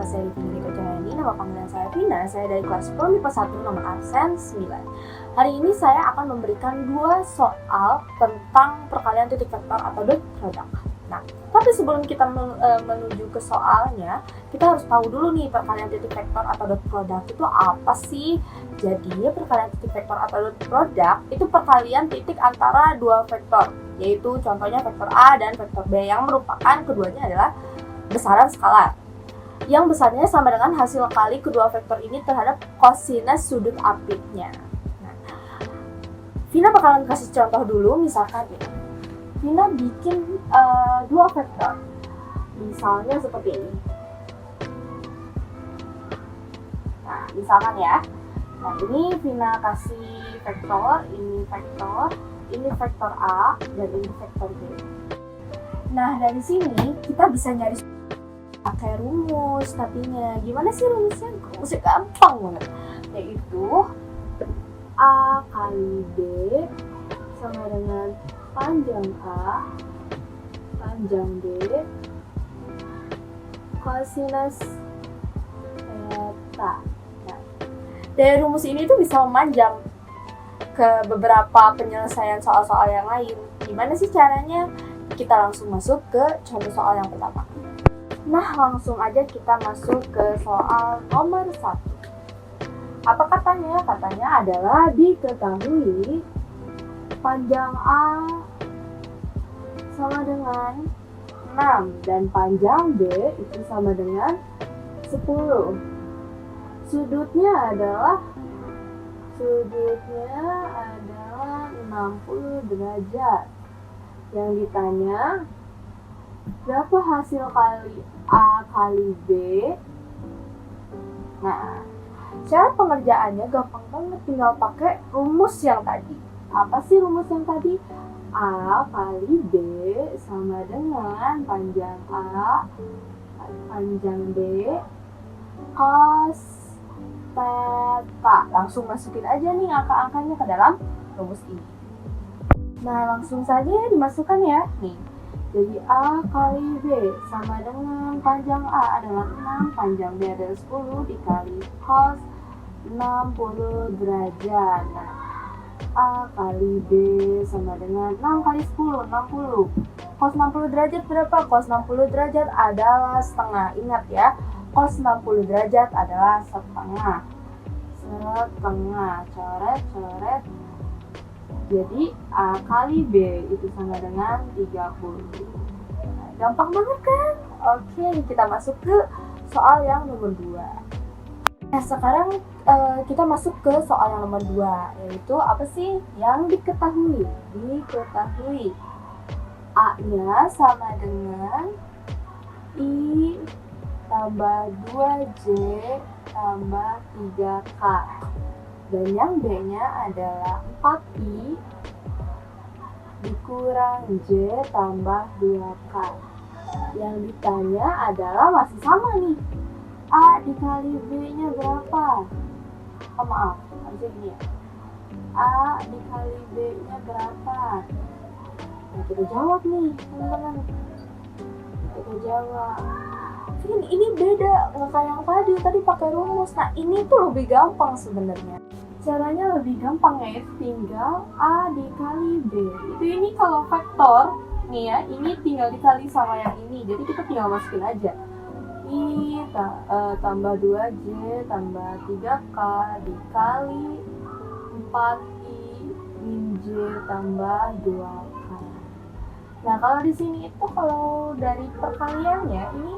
saya Vina Niko Cahyani, nama panggilan saya Vina. Saya dari kelas 10 MIPA 1 nomor absen 9. Hari ini saya akan memberikan 2 soal tentang perkalian titik vektor atau dot product. Nah, tapi sebelum kita menuju ke soalnya, kita harus tahu dulu nih perkalian titik vektor atau dot product itu apa sih? Jadi, perkalian titik vektor atau dot product itu perkalian titik antara 2 vektor, yaitu contohnya vektor A dan vektor B yang merupakan keduanya adalah besaran skalar. Yang besarnya sama dengan hasil kali kedua vektor ini terhadap kosinus sudut apitnya. Nah, Vina bakalan kasih contoh dulu, misalkan ini. Vina bikin 2 vektor, misalnya seperti ini. Nah, misalkan ya. Nah, ini Vina kasih vektor, ini vektor A, dan ini vektor B. Nah, dari sini kita bisa nyari pakai rumus, tapinya gimana sih rumusnya? Rumusnya gampang banget, yaitu A kali B sama dengan panjang A, panjang B, kosinus theta. Nah, dari rumus ini tuh bisa memanjang ke beberapa penyelesaian soal-soal yang lain. Gimana sih caranya? Kita langsung masuk ke contoh soal yang pertama. Nah, langsung aja kita masuk ke soal nomor 1. Apa katanya? Katanya adalah diketahui panjang A sama dengan 6 dan panjang B itu sama dengan 10. Sudutnya adalah 60 derajat. Yang ditanya, berapa hasil kali A kali B? Nah, cara pengerjaannya gampang banget, tinggal pakai rumus yang tadi. Apa sih rumus yang tadi? A kali B sama dengan panjang A, panjang B, cos theta. Langsung masukin aja nih angka-angkanya ke dalam rumus ini. Nah, langsung saja dimasukkan ya. Nih, jadi A kali B sama dengan panjang A adalah 6, panjang B adalah 10 dikali cos 60 derajat. Nah, A kali B sama dengan 6 kali 10, 60. Cos 60 derajat berapa? Cos 60 derajat adalah setengah. Ingat ya, cos 60 derajat adalah setengah. Coret. Jadi A kali B itu sama dengan 30. Nah, gampang banget kan? Oke, kita masuk ke soal yang nomor 2. Nah, sekarang kita masuk ke soal yang nomor 2, yaitu apa sih yang diketahui? Diketahui A-nya sama dengan I tambah 2J tambah 3K. Dan yang B-nya adalah 4I dikurang J tambah 2K. Yang ditanya adalah masih sama nih. A dikali B-nya berapa? Oh, maaf, harusnya gini ya. A dikali B-nya berapa? Nah, kita jawab nih, teman-teman. Kita jawab. Ini beda, nggak kayak yang tadi pakai rumus. Nah, ini tuh lebih gampang sebenarnya. Caranya lebih gampang ya, tinggal A dikali B. Itu ini kalau vektor, nih ya, ini tinggal dikali sama yang ini. Jadi kita tinggal masukin aja. I tambah 2J tambah 3K dikali 4I min J tambah 2K. Nah, kalau di sini itu kalau dari perkaliannya ini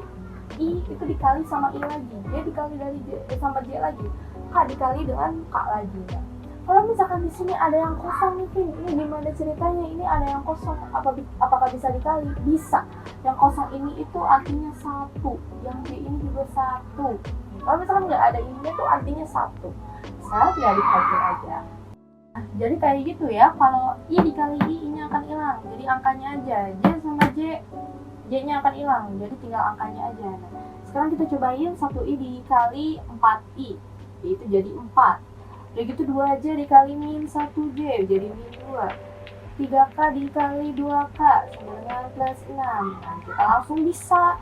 I itu dikali sama I lagi, J dikali dari J sama J lagi, K dikali dengan K lagi. Ya. Kalau misalkan di sini ada yang kosong nih, Vin, ini gimana ceritanya? Ini ada yang kosong, apakah bisa dikali? Bisa. Yang kosong ini itu artinya 1, yang J ini juga 1. Kalau misalkan nggak ada ini itu artinya 1. Bisa ya dikali aja. Nah, jadi kayak gitu ya. Kalau I dikali I, I-nya akan hilang. Jadi angkanya aja. J sama J-nya akan hilang. Jadi tinggal angkanya aja. Nah, sekarang kita cobain 1I dikali 4I. Itu jadi 4. Udah gitu 2J dikali min 1J jadi min 2. 3K dikali 2K sama dengan plus 6. Nah, kita langsung bisa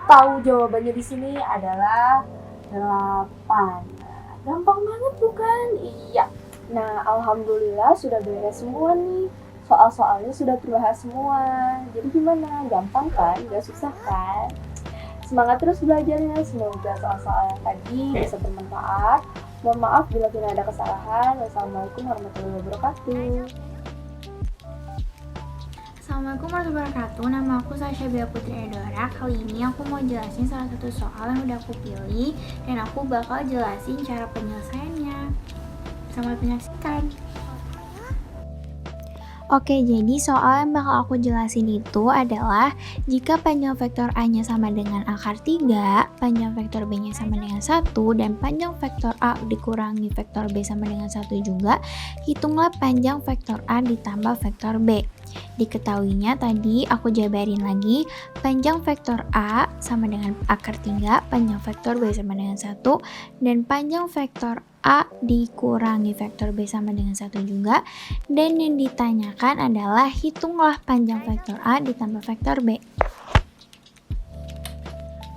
tahu jawabannya di sini adalah 8. Nah, gampang banget bukan? Iya. Nah, alhamdulillah sudah beres semua nih. Soal-soalnya sudah terbahas semua. Jadi gimana? Gampang kan? Gak susah kan? Semangat terus belajarnya. Semoga soal-soal yang tadi bisa bermanfaat. Mohon maaf bila tidak ada kesalahan. Wassalamualaikum warahmatullahi wabarakatuh. Assalamualaikum warahmatullahi wabarakatuh. Nama aku Sasha Bia Putri Edora. Kali ini aku mau jelasin salah satu soal yang udah aku pilih, dan aku bakal jelasin cara penyelesaiannya. Selamat menyaksikan. Oke, jadi soal yang bakal aku jelasin itu adalah jika panjang vektor A-nya sama dengan akar 3, panjang vektor B-nya sama dengan 1, dan panjang vektor A dikurangi vektor B sama dengan 1 juga, hitunglah panjang vektor A ditambah vektor B. Diketahuinya tadi aku jabarin lagi, panjang vektor A sama dengan akar 3, panjang vektor B sama dengan 1, dan panjang vektor A dikurangi vektor B sama dengan 1 juga. Dan yang ditanyakan adalah hitunglah panjang vektor A ditambah vektor B.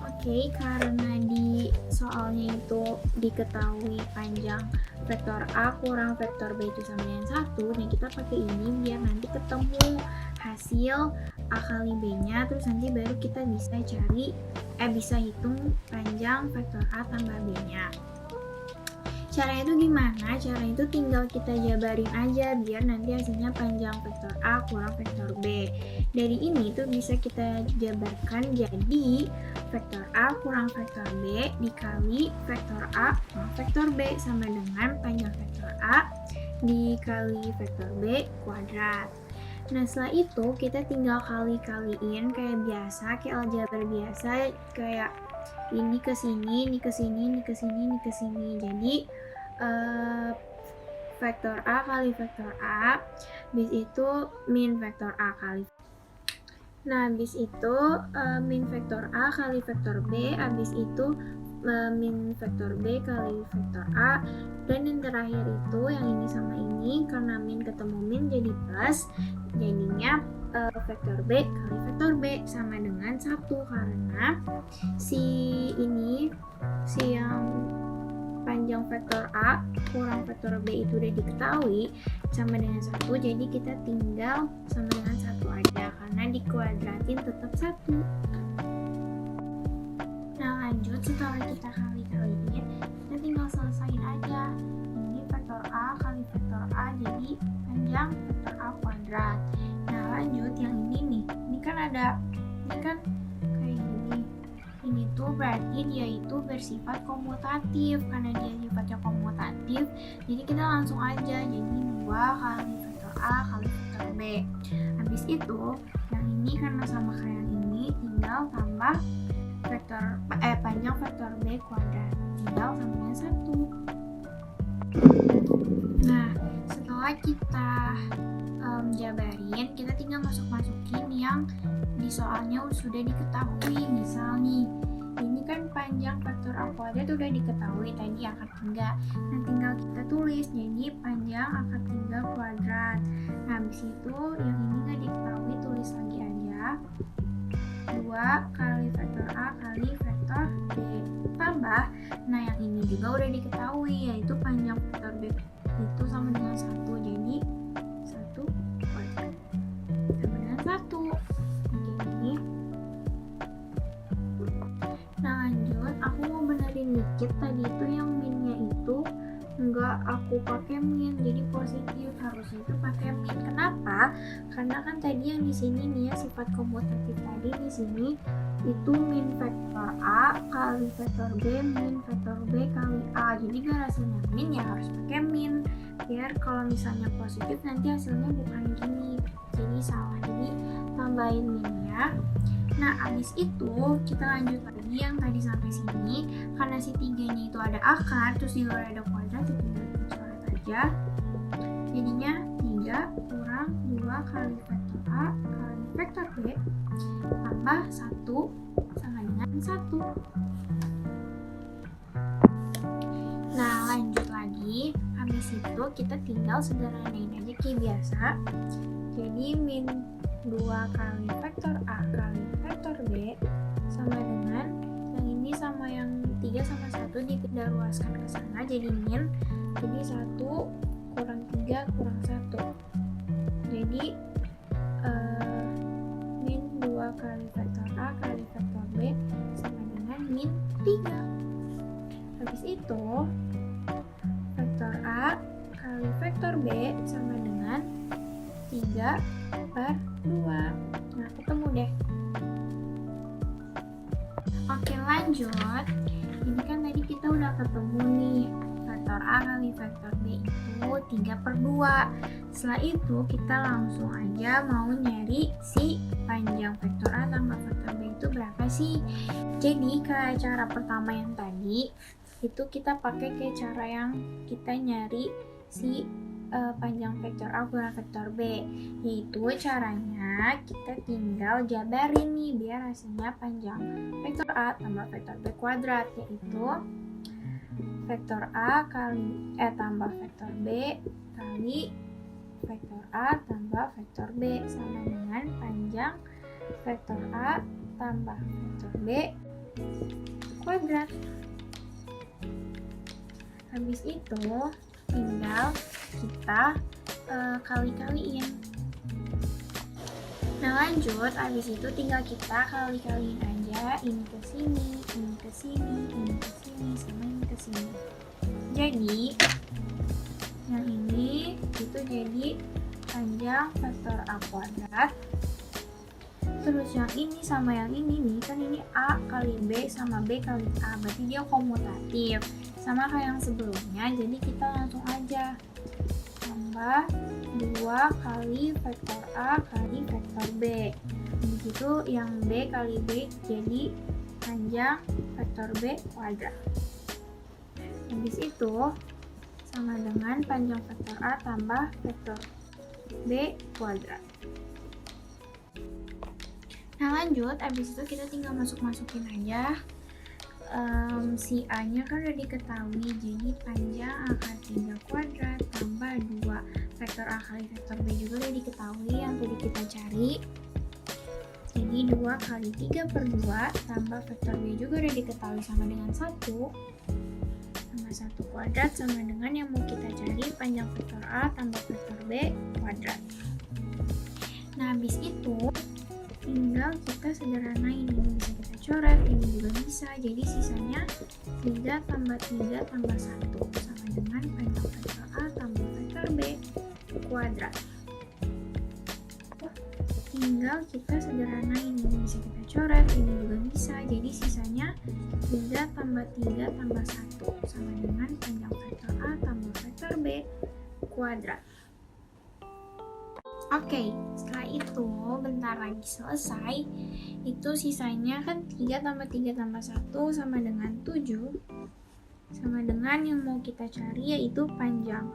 Oke, karena di soalnya itu diketahui panjang vektor A kurang vektor B itu sama dengan 1, dan kita pakai ini biar nanti ketemu hasil A kali B-nya, terus nanti baru kita bisa hitung panjang vektor A tambah B-nya. Caranya itu gimana? Caranya itu tinggal kita jabarin aja biar nanti hasilnya panjang vektor A kurang vektor B. Dari ini tuh bisa kita jabarkan jadi vektor A kurang vektor B dikali vektor A kurang vektor B sama dengan panjang vektor A dikali vektor B kuadrat. Nah, setelah itu kita tinggal kali-kaliin kayak biasa, kayak aljabar biasa, kayak ini ke sini, ini ke sini, ini ke sini, ini ke sini. Jadi vektor A kali vektor A, bis itu min vektor A kali. Nah, bis itu min vektor A kali vektor B, habis itu min vektor B kali vektor A, dan yang terakhir itu yang ini sama ini, karena min ketemu min jadi plus, jadinya vektor B kali vektor B sama dengan 1, karena si yang panjang vektor A kurang vektor B itu udah diketahui sama dengan 1, jadi kita tinggal sama dengan 1 aja karena dikuadratin tetap 1. Nah, lanjut setelah kita kali-kaliin, kita tinggal selesain aja. Ini vektor A kali vektor A jadi panjang vektor A kuadrat. Nah, lanjut yang ini kan kayak gini. Ini tuh berarti dia itu bersifat komutatif. Karena dia sifatnya komutatif, jadi kita langsung aja jadi 2 kali vektor A kali vektor B. Habis itu yang ini karena sama kayak yang ini, tinggal tambah panjang vektor B kuadrat, tinggal sama dengan 1. Nah, setelah kita jabarin, kita tinggal masukin yang di soalnya sudah diketahui. Misal nih, ini kan panjang vektor A kuadrat udah diketahui tadi akar 3. Nah, tinggal kita tulis jadi panjang akar 3 kuadrat. Nah, habis itu yang ini nggak diketahui, tulis lagi aja 2 kali vektor A kali vektor B tambah, nah yang ini juga udah diketahui yaitu panjang vektor B itu sama dengan 1, jadi 1 kuadrat sama dengan 1. Jadi nah, lanjut aku mau benerin dikit, tadi itu yang minnya itu enggak aku pakai min, jadi positif, harusnya itu pakai min. Kenapa? Karena kan tadi yang di sini nih ya, sifat komutatif tadi di sini itu min vektor A kali vektor B min vektor B kali A. Jadi biar hasilnya min ya harus pakai min. Biar kalau misalnya positif nanti hasilnya bukan gini. Jadi salah. Jadi tambahin minnya. Nah, abis itu kita lanjut lagi yang tadi sampai sini. Karena si 3-nya itu ada akar, terus di luar ada kuadrat, jadi tinggal dicoret aja. Jadinya 3 kurang 2 kali vektor A kali vektor B tambah 1 sama dengan 1. Nah, lanjut lagi. Habis itu kita tinggal sederhanain aja kayak biasa. Jadi min 2 kali vektor A kali vektor B sama dengan yang 3 sama 1 dipindah luaskan ke sana jadi min. Jadi 1 kurang 3 kurang 1. Jadi min 2 kali vektor A kali vektor B sama dengan min 3. Habis itu vektor A kali vektor B sama dengan 3/2. Nah, ketemu deh. Oke, lanjut. Ini kan tadi kita udah ketemu nih, vektor A kali vektor B itu 3/2. Setelah itu kita langsung aja mau nyari si panjang vektor A tambah vektor B itu berapa sih. Jadi kayak cara pertama yang tadi itu kita pakai kayak cara yang kita nyari si panjang vektor A kurang vektor B, yaitu caranya kita tinggal jabarin nih biar hasilnya panjang vektor A tambah vektor B kuadrat, yaitu vektor A tambah vektor B kali vektor A tambah vektor B sama dengan panjang vektor A tambah vektor B kuadrat. Habis itu tinggal kita kali-kaliin. Nah, lanjut, habis itu tinggal kita kali-kaliin aja ini ke sini, ini ke sini, ini ke sini, sama ini ke sini. Jadi yang ini itu jadi panjang vektor A kuadrat. Terus yang ini sama yang ini nih, kan ini A kali B sama B kali A, berarti dia komutatif sama kayak yang sebelumnya. Jadi kita langsung aja tambah 2 kali vektor A kali vektor B. Begitu yang B kali B jadi panjang vektor B kuadrat. Habis itu sama dengan panjang vektor A tambah vektor B kuadrat. Nah, lanjut, habis itu kita tinggal masukin aja. Si A nya kan udah diketahui, jadi panjang akar 3 kuadrat tambah 2 vektor A kali vektor B juga udah diketahui yang tadi kita cari. Jadi 2 kali 3/2 tambah vektor B juga udah diketahui sama dengan 1 tambah 1 kuadrat sama dengan yang mau kita cari panjang vektor A tambah vektor B kuadrat. Nah, habis itu tinggal kita sederhanain, ini bisa kita coret, ini juga bisa, jadi sisanya 3 tambah 3 tambah 1 sama dengan panjang vektor A tambah vektor B kuadrat. Tinggal kita sederhanain, ini bisa kita coret, ini juga bisa, jadi sisanya 3 tambah 3 tambah 1 sama dengan panjang vektor A tambah vektor B kuadrat. Oke, setelah itu bentar lagi selesai. Itu sisanya kan 3 tambah 3 tambah 1 sama dengan 7. Sama dengan yang mau kita cari yaitu panjang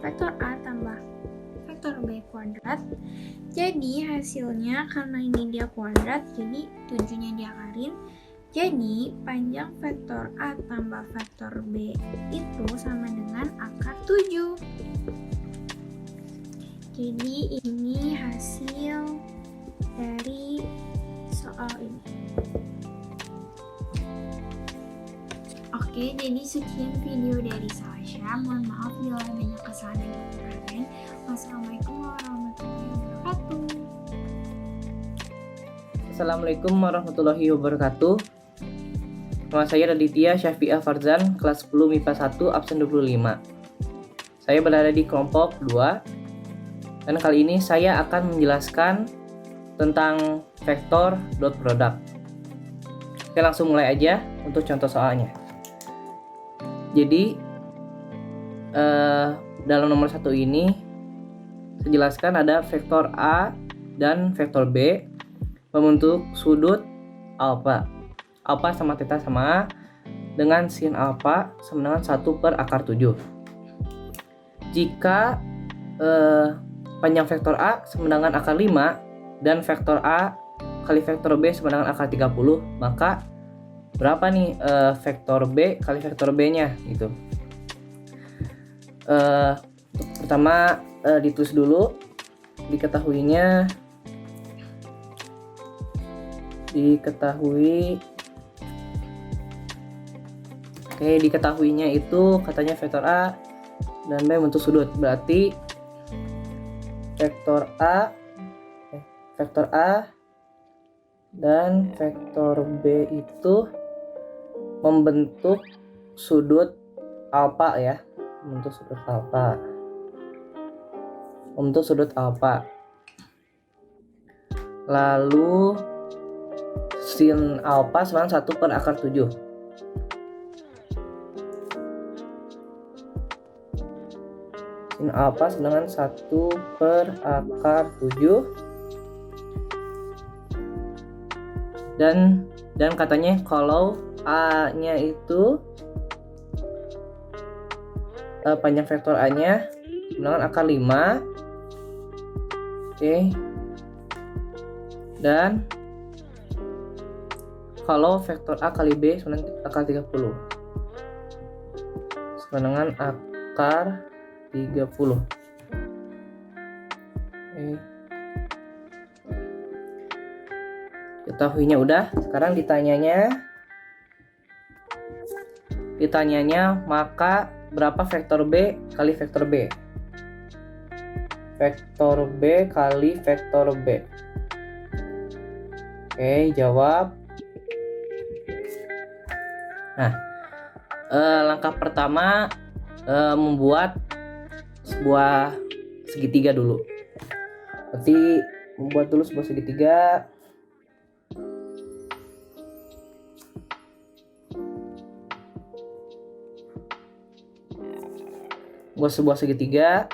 vektor A tambah vektor B kuadrat. Jadi hasilnya karena ini dia kuadrat, jadi 7-nya diakarin. Jadi panjang vektor A tambah vektor B itu sama dengan akar 7. Jadi ini hasil dari soal ini. Oke, jadi sekian video dari Sasha. Mohon maaf bila ada banyak kesalahan dan kekurangan. Wassalamualaikum warahmatullahi wabarakatuh. Assalamualaikum warahmatullahi wabarakatuh. Nama saya Raditya Syafi'ah Farzan, kelas 10 MIPA 1, absen 25. Saya berada di kelompok 2. Dan kali ini saya akan menjelaskan tentang vektor dot product. Oke, langsung mulai aja untuk contoh soalnya. Jadi dalam nomor 1 ini saya jelaskan ada vektor A dan vektor B membentuk sudut alfa. Alfa sama theta sama dengan sin alfa sama dengan 1/akar 7. Jika panjang vektor A sama dengan akar 5 dan vektor A kali vektor B sama dengan akar 30, maka berapa nih vektor B kali vektor B-nya gitu. Pertama ditulis dulu diketahui Oke, diketahuinya itu katanya vektor A dan B bentuk sudut. Berarti vektor A dan vektor B itu membentuk sudut alfa ya. Membentuk sudut alfa. Lalu sin alfa sama 1/7. Sin alfa dengan 1/7. Dan katanya kalau A-nya itu panjang vektor A-nya dengan akar 5. Oke. Dan kalau vektor A kali B sama dengan akar 30. Sama dengan akar 30. Oke. Ketahuinya udah, sekarang ditanyanya maka berapa vektor B kali vektor B? Vektor B kali vektor B. Oke, jawab. Nah, langkah pertama membuat sebuah segitiga dulu. Berarti membuat dulu sebuah segitiga. Buat sebuah segitiga.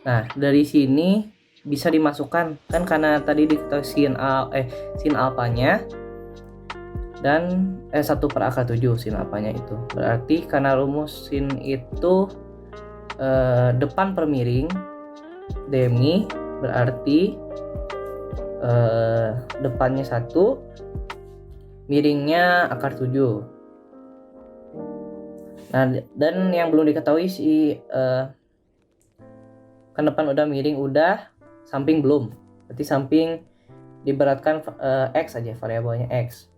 Nah, dari sini bisa dimasukkan kan karena tadi diketahui sin alfanya dan 1/7 sin alfanya itu. Berarti karena rumus sin itu depan per miring demi, berarti depannya 1, miringnya akar 7. Nah, dan yang belum diketahui kan depan udah, miring udah, samping belum. Berarti samping diberatkan X aja, variabelnya X.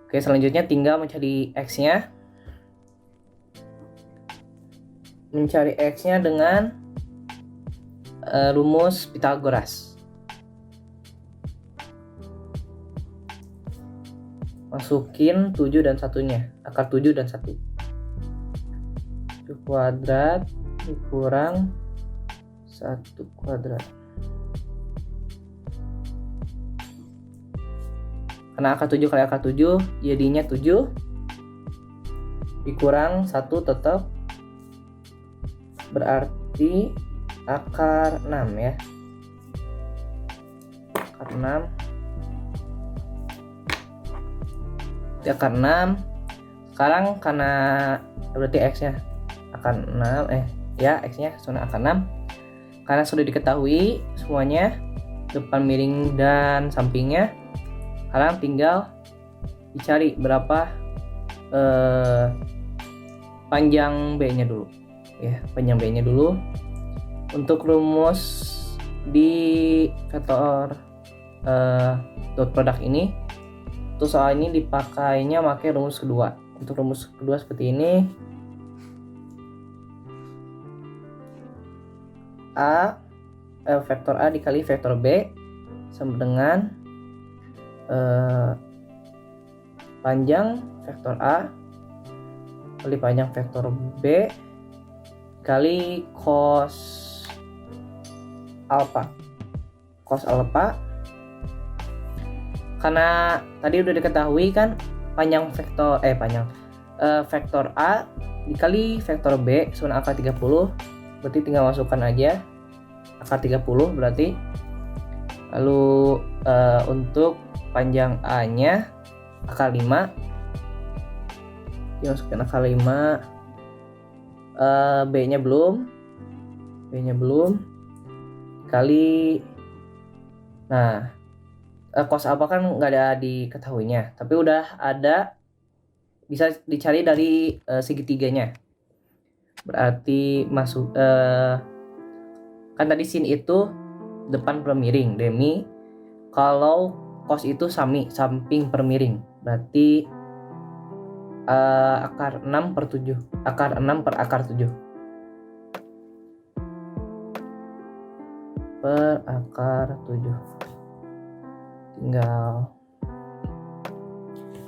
Oke, selanjutnya tinggal mencari X-nya. Mencari X-nya dengan rumus Pythagoras. Masukin 7 dan 1-nya, akar 7 dan 1. 7 kuadrat dikurang 1 kuadrat. Karena akar 7 kali akar 7 jadinya 7 dikurang 1 tetap, berarti akar 6 ya. Akar 6. Di akar 6. Sekarang karena berarti X-nya akar 6 X-nya sudah akar 6. Karena sudah diketahui semuanya depan miring dan sampingnya, sekarang tinggal dicari berapa panjang B-nya dulu ya, panjang B-nya dulu. Untuk rumus di vektor dot product ini, untuk soal ini dipakainya pakai rumus kedua. Untuk rumus kedua seperti ini, vektor A dikali vektor B sama dengan panjang vektor A kali panjang vektor B kali cos alpha. Karena tadi udah diketahui kan panjang vektor A dikali vektor B sama akar 30, berarti tinggal masukkan aja akar 30 berarti. Lalu untuk panjang A-nya akar 5, dimasukin akar 5. B-nya belum kali. Nah, cos apa kan nggak ada diketahuinya, tapi udah ada, bisa dicari dari segitiganya. Berarti masuk kan tadi sin itu depan per miring demi, kalau cos itu samping per miring, berarti akar 6 per 7. Akar 6 per akar 7. Per akar 7. Tinggal,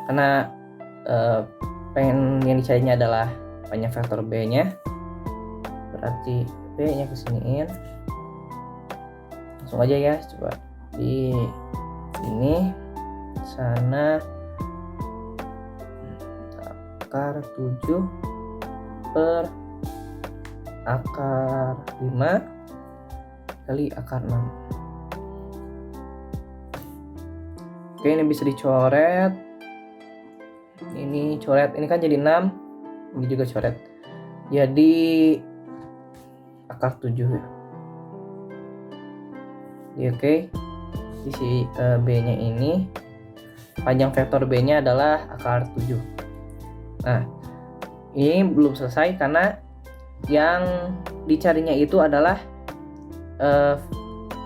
karena pengen yang dicarinya adalah panjang vektor B-nya, berarti B-nya kesiniin. Langsung aja ya, coba di sini sana akar 7 per akar 5 kali akar 6. Oke, ini bisa dicoret. Ini coret, ini kan jadi 6. Ini juga coret. Jadi akar 7 ya. Oke. Di si B-nya ini panjang vektor B-nya adalah akar 7. Nah, ini belum selesai karena yang dicarinya itu adalah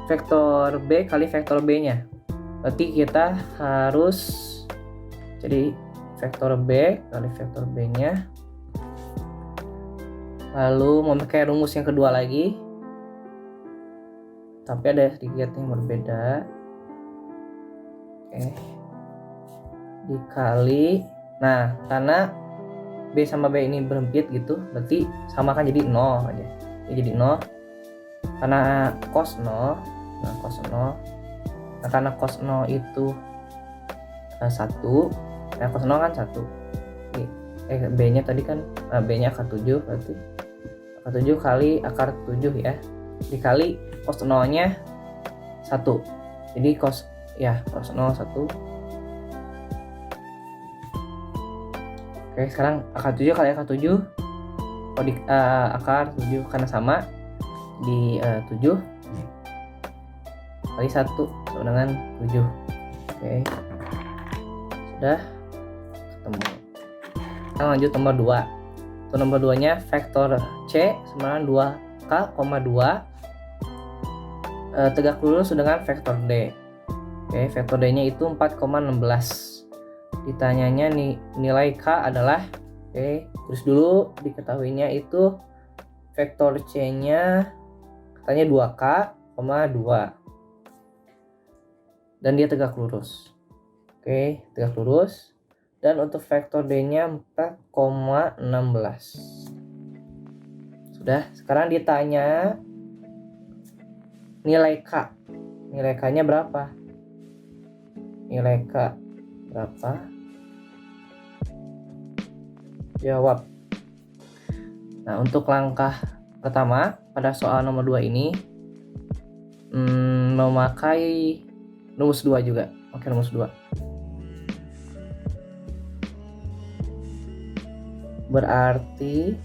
vektor B kali vektor B-nya. Berarti kita harus jadi vektor B kali vektor B-nya. Lalu memakai rumus yang kedua lagi. Tapi ada sedikit yang berbeda. Oke. Dikali. Nah, karena B sama B ini berempit gitu, berarti sama kan jadi 0 aja. Jadi 0. Karena cos 0. Nah, cos 0. Nah, karena cos 0 itu 1. Nah, cos 0 kan 1. B-nya tadi kan B-nya akar 7, berarti akar 7 kali akar 7 ya. Dikali cos 0-nya 1. Jadi cos 0 1. Oke, sekarang akar 7 kali akar 7. Akar 7 karena sama di 7 kali 1 sama dengan 7. Oke. Sudah ketemu. Kita lanjut nomor 2. Untuk nomor 2-nya vektor C sama dengan 2K, 2 tegak lurus dengan vektor D. Oke, vektor D-nya itu 4,16. Ditanyanya nilai K adalah, terus dulu diketahuinya itu vektor C-nya katanya 2K, 2. Dan dia tegak lurus. Oke, tegak lurus. Dan untuk vektor D-nya 4,16. Sudah, sekarang ditanya nilai K. Nilai K-nya berapa? Nilai K berapa? Jawab. Nah, untuk langkah pertama pada soal nomor 2 ini memakai rumus 2 juga. Oke, rumus 2. Berarti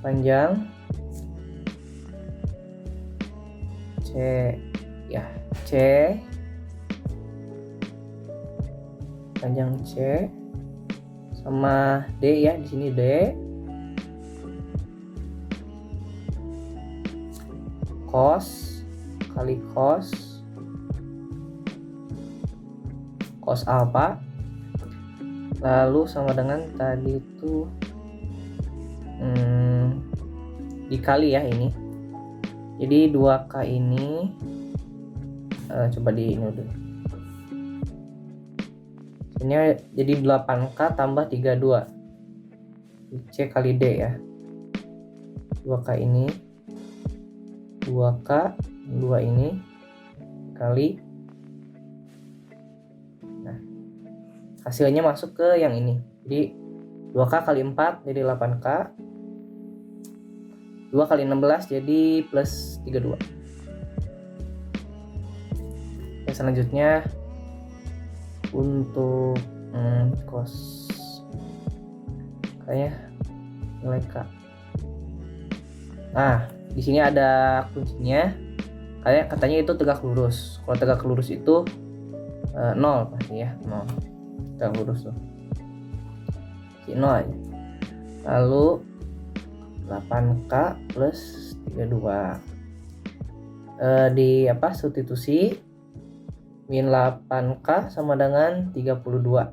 panjang C panjang C sama D ya, di sini D cos kali cos alpha, lalu sama dengan tadi itu dikali ya ini. Jadi 2K ini coba di ini dulu. Ini jadi 8K tambah 32. C kali D ya. 2K ini 2K 2 ini kali. Nah, hasilnya masuk ke yang ini. Jadi 2K kali 4 jadi 8K. 2 kali 16 jadi plus 32. Ya, selanjutnya untuk cos kayaknya nilai K. Nah, di sini ada kuncinya. Kayak katanya itu tegak lurus. Kalau tegak lurus itu 0 pasti ya, 0. Tegak lurus tuh. 0 aja. Lalu 8K plus 32. Di substitusi min 8K sama dengan 32.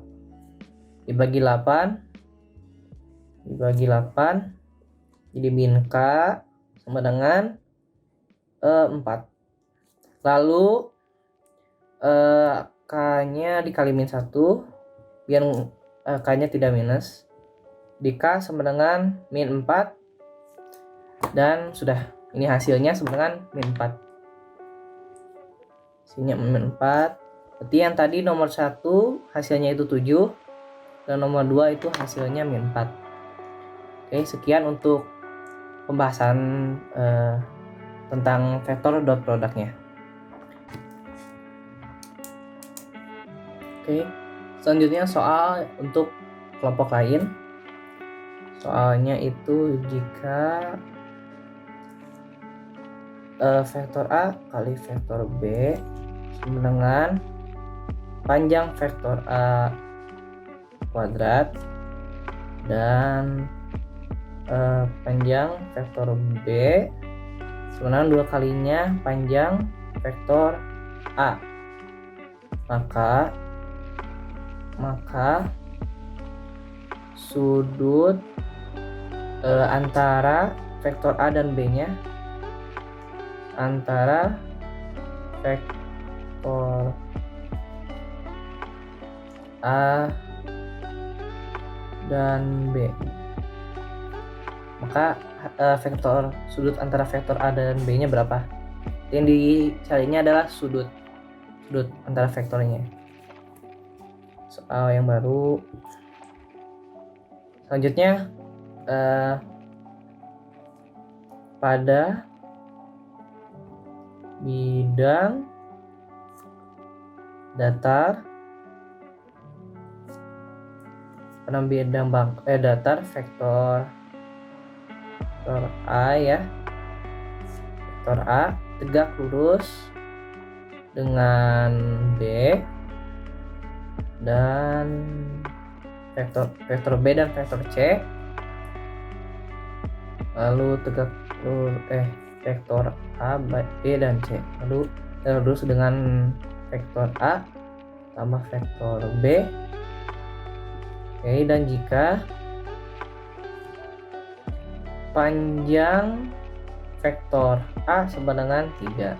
Dibagi 8 jadi min K sama dengan 4. Lalu K-nya dikali min 1 biar K-nya tidak minus. Di K sama dengan min 4 dan sudah. Ini hasilnya sama dengan min 4. Hasilnya min 4. Berarti yang tadi nomor 1 hasilnya itu 7 dan nomor 2 itu hasilnya min 4. Oke, sekian untuk pembahasan tentang vektor dot produknya. Oke, selanjutnya soal untuk kelompok lain. Soalnya itu jika vektor A kali vektor B sama dengan panjang vektor A kuadrat dan panjang vektor B sama dengan 2 kalinya panjang vektor A, maka sudut antara vektor A dan B-nya, antara vektor A dan B, maka sudut antara vektor A dan B-nya berapa? Yang dicarinya adalah sudut antara vektornya. Soal yang baru. Selanjutnya pada bidang datar datar vektor A ya. Vektor A tegak lurus dengan B dan vektor B dan vektor C, lalu tegak lurus vektor A, B dan C, lalu lurus dengan vektor A tambah vektor B. Oke, dan jika panjang vektor A sama dengan 3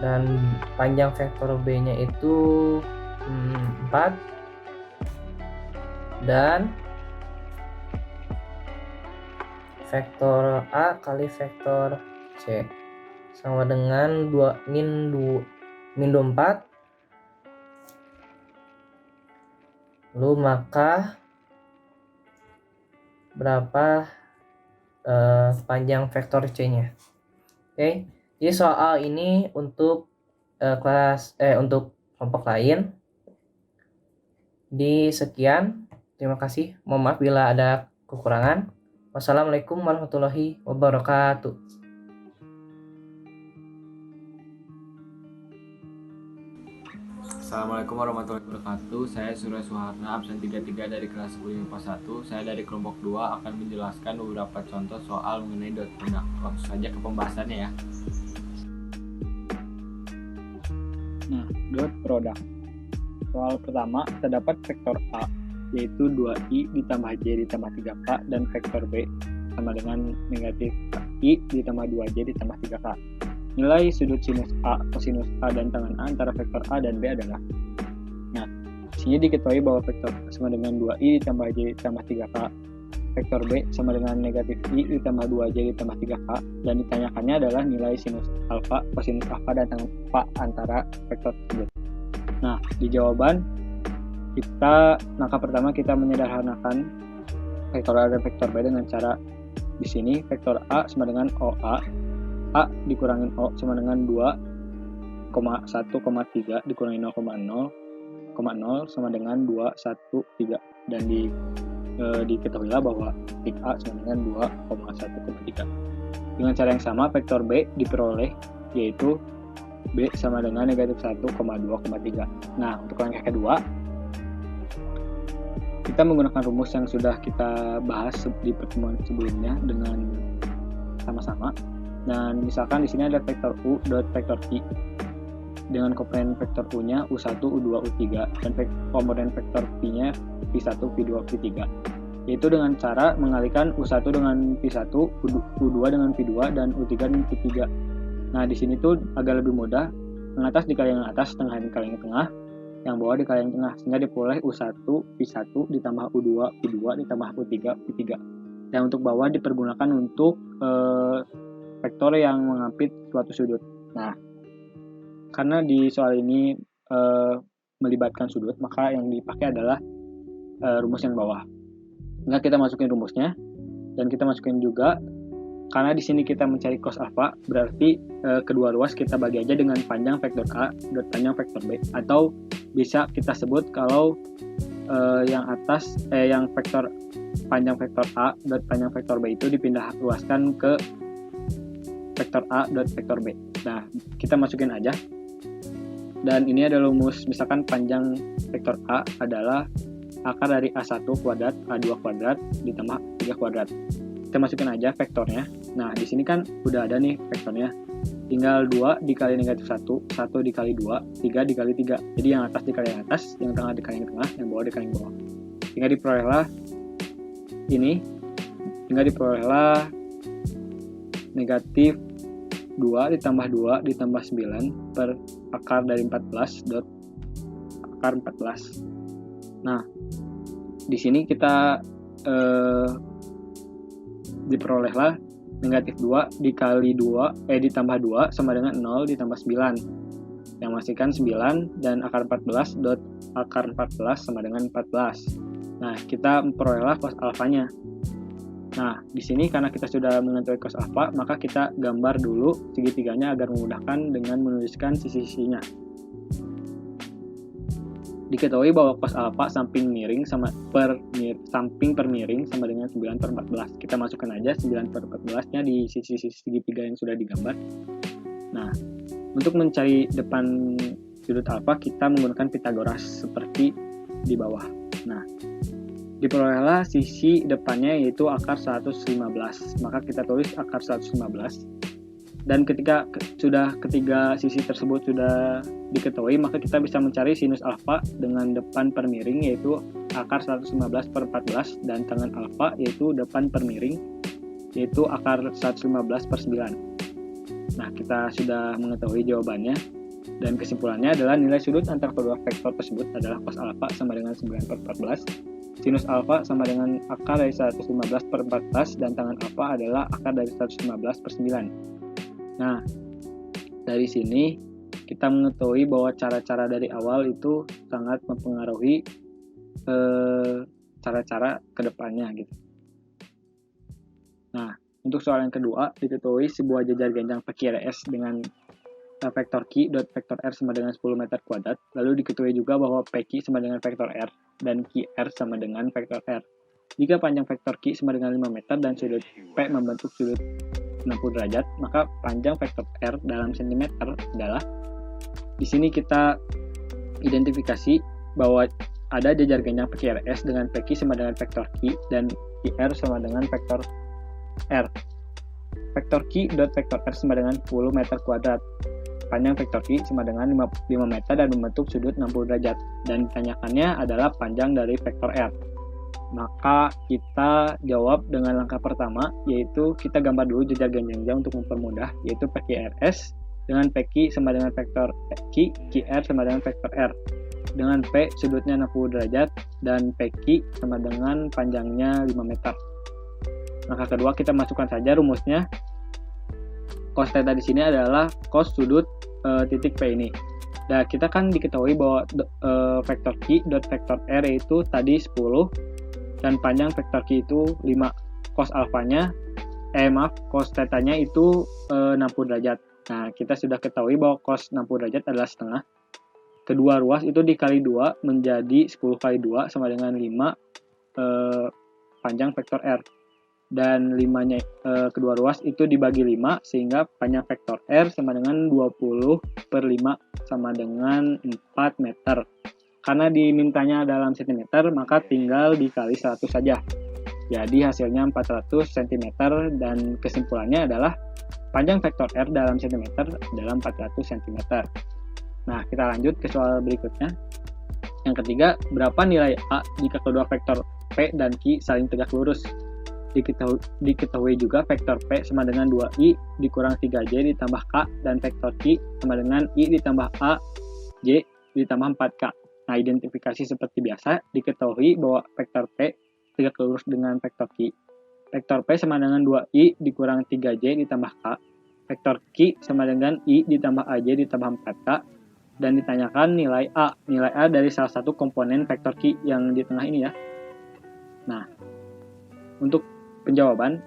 dan panjang vektor B-nya itu 4 dan vektor A kali vektor C sama dengan min 24, lalu maka berapa panjang vektor C-nya. Oke, jadi soal ini untuk untuk kelompok lain. Di sekian, terima kasih. Mohon maaf bila ada kekurangan. Wassalamualaikum warahmatullahi wabarakatuh. Assalamualaikum warahmatullahi wabarakatuh. Saya Surya Suharna, absen 33 dari kelas 10 MIPA 1. Saya dari kelompok 2 akan menjelaskan beberapa contoh soal mengenai dot product. Langsung saja ke pembahasannya ya. Nah, dot product. Soal pertama, terdapat vektor A, yaitu 2i ditambah j ditambah 3k, dan vektor B sama dengan negatif i ditambah 2j ditambah 3k. Nilai sudut sinus A, kosinus A, dan tangan A antara vektor A dan B adalah. Nah, di sini diketahui bahwa vektor A sama dengan 2i ditambah j ditambah 3k, vektor B sama dengan negatif i ditambah 2j ditambah 3k, dan ditanyakannya adalah nilai sinus alfa, kosinus alfa, dan tangan alfa antara vektor tersebut. Nah, di jawaban langkah pertama kita menyederhanakan vektor A dan vektor B dengan cara di sini vektor A sama dengan OA, A dikurangin O sama dengan 2,1,3 dikurangi 0,0 sama dengan 213, dan diketahuilah bahwa titik A sama dengan 2,1,3. Dengan cara yang sama vektor B diperoleh, yaitu B sama dengan negatif 1,2,3. Nah, untuk langkah kedua kita menggunakan rumus yang sudah kita bahas di pertemuan sebelumnya dengan sama-sama. Dan misalkan di sini ada vektor U dot vektor I. dengan komponen vektor U-nya U1, U2, U3 dan komponen vektor P-nya P1, P2, P3. Yaitu dengan cara mengalihkan U1 dengan P1, U2 dengan P2 dan U3 dengan P3. Nah, di sini tuh agak lebih mudah. Yang atas dikali yang atas, tengah dikali yang tengah, yang bawah dikali yang tengah, sehingga diperoleh U1, P1 ditambah U2, P2 ditambah U3, P3. Dan untuk bawah dipergunakan untuk vektor yang mengampit suatu sudut. Nah, karena di soal ini melibatkan sudut, maka yang dipakai adalah rumus yang bawah. Nah, kita masukin rumusnya, dan kita masukin juga, karena di sini kita mencari cos alfa, berarti kedua ruas kita bagi aja dengan panjang vektor A dot panjang vektor B, atau bisa kita sebut kalau yang atas yang vektor panjang vektor A dot panjang vektor B itu dipindah luaskan ke vektor A dot vektor B. Nah, kita masukin aja. Dan ini adalah rumus, misalkan panjang vektor A adalah akar dari A1 kuadrat A2 kuadrat ditambah 3 kuadrat. Kita masukin aja vektornya. Nah, di sini kan udah ada nih vektornya. Tinggal 2 dikali negatif 1, 1 dikali 2, 3 dikali 3. Jadi yang atas dikali yang atas, yang tengah dikali yang tengah, yang bawah dikali yang bawah. Tinggal diperolehlah ini. Tinggal diperolehlah negatif 2 ditambah 2 ditambah 9 per akar dari 14 dot akar 14. Nah, di sini kita diperolehlah negatif 2 dikali 2 ditambah 2 sama dengan 0 ditambah 9, yang menghasilkan 9, dan akar 14 dot akar 14 sama dengan 14. Nah, kita memperolehlah cos alfanya. Nah, di sini karena kita sudah mengetahui cos alfa, maka kita gambar dulu segitiganya agar memudahkan dengan menuliskan sisi-sisinya. Diketahui bahwa cos alfa samping miring samping per miring sama dengan 9 per 14. Kita masukkan aja 9 per 14-nya di sisi-sisi segitiga yang sudah digambar. Nah, untuk mencari depan sudut alfa, kita menggunakan Pitagoras seperti di bawah. Nah, diperolehlah sisi depannya yaitu akar 115. Maka kita tulis akar 115. Dan ketika ketiga sisi tersebut sudah diketahui, maka kita bisa mencari sinus alfa dengan depan per miring yaitu akar 115 per 14, dan tangan alfa yaitu depan per miring yaitu akar 115 per 9. Nah, kita sudah mengetahui jawabannya, dan kesimpulannya adalah nilai sudut antara kedua vektor tersebut adalah cos alfa sama dengan 9 per 14, sinus alfa sama dengan akar dari 115 per 14, dan tangan alfa adalah akar dari 115 per 9. Nah, dari sini kita mengetahui bahwa cara-cara dari awal itu sangat mempengaruhi cara-cara kedepannya gitu. Nah, untuk soal yang kedua, diketahui sebuah jajar ganjang PQRS dengan vektor Q dot vektor R sama dengan 10 meter kuadrat. Lalu diketahui juga bahwa PQ sama dengan vektor R dan QR sama dengan vektor R. Jika panjang vektor Q sama dengan 5 meter dan sudut P membentuk sudut 60 derajat, maka panjang vektor R dalam cm adalah, di sini kita identifikasi bahwa ada jajar ganjang PQRS dengan PQ sama dengan vektor Q dan QR sama dengan vektor R. Vektor Q dot vektor R sama dengan 10 meter kuadrat. Panjang vektor Q sama dengan 5 meter dan membentuk sudut 60 derajat. Dan ditanyakannya adalah panjang dari vektor R. Maka kita jawab dengan langkah pertama, yaitu kita gambar dulu jajar ganjangnya untuk mempermudah, yaitu PQRS dengan PQ sama dengan vektor Q, QR sama dengan vektor R. Dengan P sudutnya 60 derajat dan PQ sama dengan panjangnya 5 meter. Langkah kedua, kita masukkan saja rumusnya. Cos theta di sini adalah cos sudut titik P ini. Nah, kita kan diketahui bahwa vektor Q dot vektor R itu tadi 10 dan panjang vektor Q itu 5. Cos alfanya cos tetanya itu 60 derajat. Nah, kita sudah ketahui bahwa cos 60 derajat adalah setengah. Kedua ruas itu dikali 2 menjadi 10 kali 2 sama dengan 5 panjang vektor R. Dan 5-nya kedua ruas itu dibagi 5 sehingga panjang vektor R sama dengan 20 per 5 sama dengan 4 meter. Karena dimintanya dalam cm, maka tinggal dikali 100 saja. Jadi hasilnya 400 cm, dan kesimpulannya adalah panjang vektor R dalam cm adalah 400 cm. Nah, kita lanjut ke soal berikutnya. Yang ketiga, berapa nilai A jika kedua vektor P dan Q saling tegak lurus? Diketahui juga vektor P sama dengan 2I dikurang 3J ditambah K dan vektor Q sama dengan I ditambah A, J ditambah 4K. Nah, identifikasi seperti biasa, diketahui bahwa vektor P tegak lurus dengan vektor Q. Vektor P sama dengan 2I dikurang 3J ditambah K. Vektor Q sama dengan I ditambah AJ ditambah 4K. Dan ditanyakan nilai A. Nilai A dari salah satu komponen vektor Q yang di tengah ini ya. Nah, untuk penjawaban,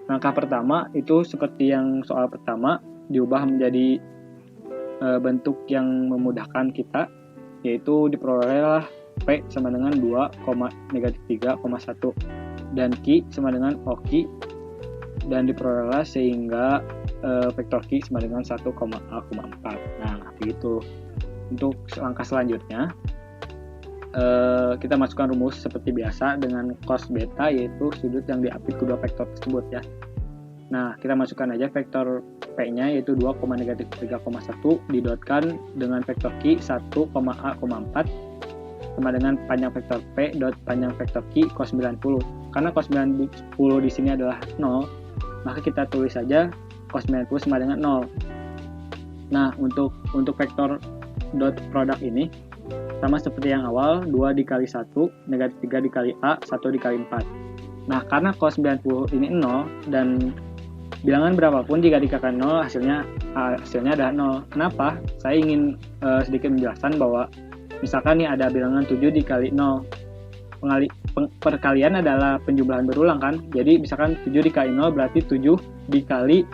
langkah pertama itu seperti yang soal pertama, diubah menjadi bentuk yang memudahkan kita, yaitu diperolehlah P sama dengan 2,-3,1 dan Q sama dengan OQ, dan diperolehlah sehingga vektor Q sama dengan 1,A,4. Nah, begitu. Untuk langkah selanjutnya, kita masukkan rumus seperti biasa dengan cos beta, yaitu sudut yang diapit kedua vektor tersebut ya. Nah, kita masukkan aja vektor P-nya yaitu 2,-3,1 didotkan dengan vektor Q 1,A,4 sama dengan panjang vektor P dot panjang vektor Q cos 90. Karena cos 90 di sini adalah 0, maka kita tulis saja cos 90 sama dengan 0. Nah, untuk vektor dot produk ini sama seperti yang awal, 2 dikali 1, negatif 3 dikali A, 1 dikali 4. Nah, karena cos 90 ini 0 dan bilangan berapapun jika dikalikan 0 hasilnya adalah 0. Kenapa? Saya ingin sedikit menjelaskan bahwa misalkan nih ada bilangan 7 dikali 0. Perkalian adalah penjumlahan berulang kan? Jadi misalkan 7 dikali 0 berarti 7 dikali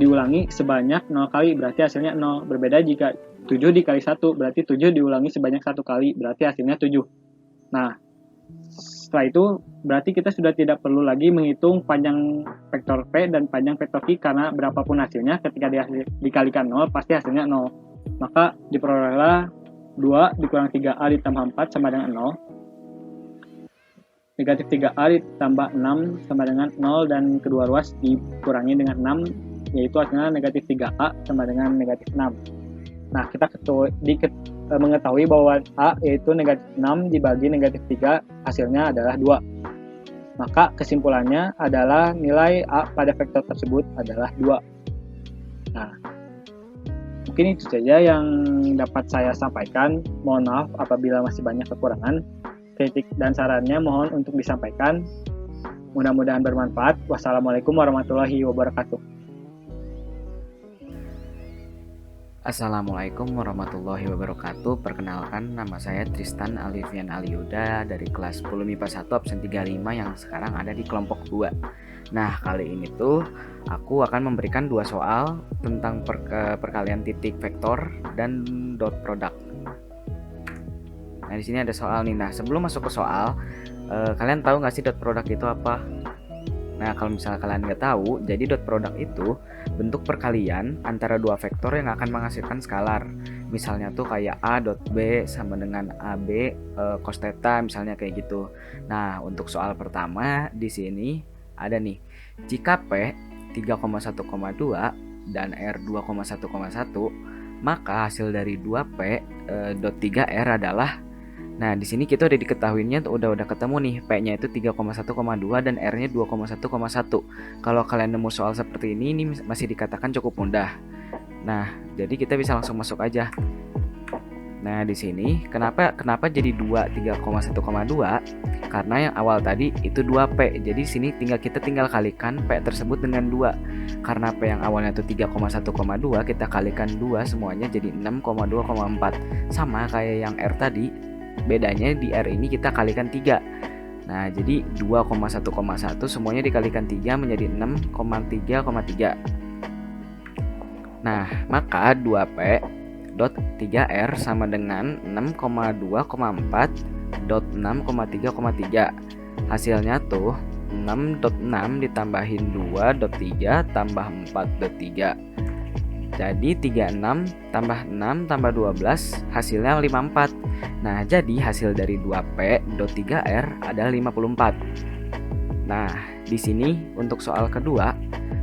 diulangi sebanyak 0 kali, berarti hasilnya 0. Berbeda jika 7 dikali 1 berarti 7 diulangi sebanyak 1 kali, berarti hasilnya 7. Nah, setelah itu berarti kita sudah tidak perlu lagi menghitung panjang vektor P dan panjang vektor Q, karena berapapun hasilnya ketika dikalikan 0 pasti hasilnya 0. Maka diperolehlah 2 dikurang 3A ditambah 4 sama dengan 0. Negatif 3A ditambah 6 sama dengan 0, dan kedua ruas dikurangi dengan 6, yaitu hasilnya negatif 3A sama dengan negatif 6. Nah, kita mengetahui bahwa A yaitu negatif 6 dibagi negatif 3 hasilnya adalah 2. Maka kesimpulannya adalah nilai A pada vektor tersebut adalah 2. Nah, mungkin itu saja yang dapat saya sampaikan. Mohon maaf apabila masih banyak kekurangan. Kritik dan sarannya mohon untuk disampaikan. Mudah-mudahan bermanfaat. Wassalamualaikum warahmatullahi wabarakatuh. Assalamualaikum warahmatullahi wabarakatuh. Perkenalkan, nama saya Tristan Alifian Aliuda dari kelas 10 MIPA 1 absen 35 yang sekarang ada di kelompok 2. Nah, kali ini tuh aku akan memberikan 2 soal tentang perkalian titik vektor dan dot product. Nah, di sini ada soal nih. Nah, sebelum masuk ke soal, kalian tahu nggak sih dot product itu apa? Nah, kalau misalnya kalian nggak tahu, jadi dot product itu bentuk perkalian antara dua vektor yang akan menghasilkan skalar. Misalnya tuh kayak A dot B sama dengan AB cos theta, misalnya kayak gitu. Nah, untuk soal pertama di sini ada nih. Jika P 3,1,2 dan R 2,1,1, maka hasil dari 2P dot 3R adalah. Nah, di sini kita udah diketahuinya udah ketemu nih, P-nya itu 3,1,2 dan R-nya 2,1,1. Kalau kalian nemu soal seperti ini masih dikatakan cukup mudah. Nah, jadi kita bisa langsung masuk aja. Nah, di sini kenapa jadi 3,1,2? Karena yang awal tadi itu 2P. Jadi sini kita tinggal kalikan P tersebut dengan 2. Karena P yang awalnya itu 3,1,2, kita kalikan 2 semuanya jadi 6,2,4. Sama kayak yang R tadi. Bedanya di R ini kita kalikan 3. Nah, jadi 2,1,1 semuanya dikalikan 3 menjadi 6,3,3. Nah, maka 2P dot 3R sama dengan 6,2,4 dot 6,3,3. Hasilnya tuh 6.6 ditambahin 2.3 tambah 4.3. Jadi 36 tambah 6 tambah 12 hasilnya 54. Nah, jadi hasil dari 2P dot 3R adalah 54. Nah, di sini untuk soal kedua,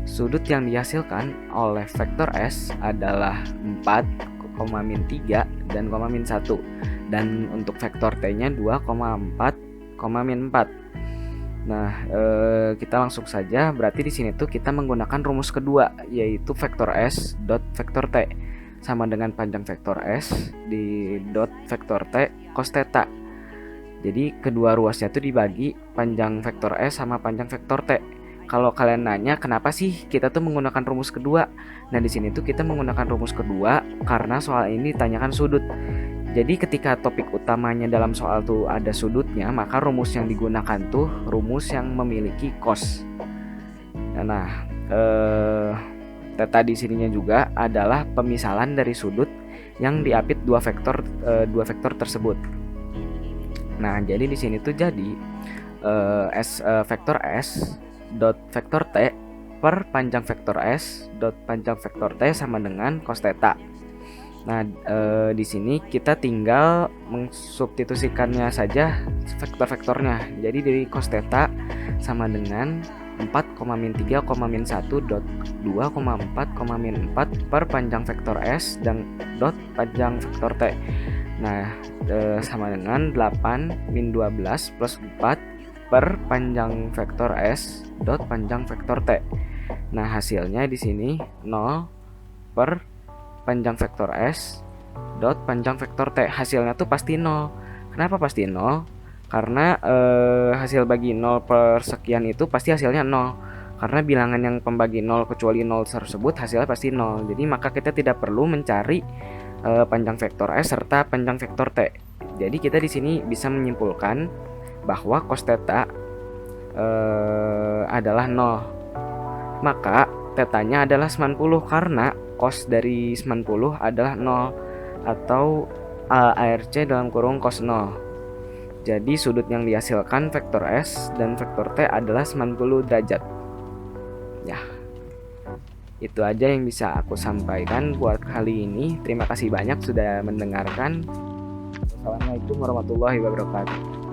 sudut yang dihasilkan oleh vektor S adalah 4 2,-3 dan 1. Dan untuk vektor T-nya 2,4, 4. Nah, kita langsung saja. Berarti di sini tuh kita menggunakan rumus kedua, yaitu vektor S dot vektor T sama dengan panjang vektor S di dot vektor T cos theta. Jadi kedua ruasnya tuh dibagi panjang vektor S sama panjang vektor T. Kalau kalian nanya kenapa sih kita tuh menggunakan rumus kedua? Nah, di sini tuh kita menggunakan rumus kedua karena soal ini ditanyakan sudut. Jadi ketika topik utamanya dalam soal tuh ada sudutnya, maka rumus yang digunakan tuh rumus yang memiliki cos. Nah, theta di sininya juga adalah pemisalan dari sudut yang diapit dua vektor tersebut. Nah, jadi di sini tuh jadi vektor S dot vektor T per panjang vektor S dot panjang vektor T sama dengan cos theta. Nah, di sini kita tinggal mensubstitusikannya saja vektor-vektornya. Jadi dari cos theta sama dengan 4,-3,-1 dot 2,4,-4 per panjang vektor S dan dot panjang vektor T. Nah, sama dengan 8-12 plus 4 per panjang vektor S dot panjang vektor T. Nah, hasilnya di sini 0 per panjang vektor S dot panjang vektor T. Hasilnya tuh pasti 0. Kenapa pasti 0? Karena hasil bagi 0 per sekian itu pasti hasilnya 0. Karena bilangan yang pembagi 0 kecuali 0 tersebut hasilnya pasti 0. Jadi maka kita tidak perlu mencari panjang vektor S serta panjang vektor T. Jadi kita di sini bisa menyimpulkan bahwa cos theta adalah 0. Maka tetanya adalah 90 karena cos dari 90 adalah 0 atau ARC dalam kurung cos 0. Jadi sudut yang dihasilkan vektor S dan vektor T adalah 90 derajat. Ya, itu aja yang bisa aku sampaikan buat kali ini. Terima kasih banyak sudah mendengarkan. Wassalamualaikum warahmatullahi wabarakatuh.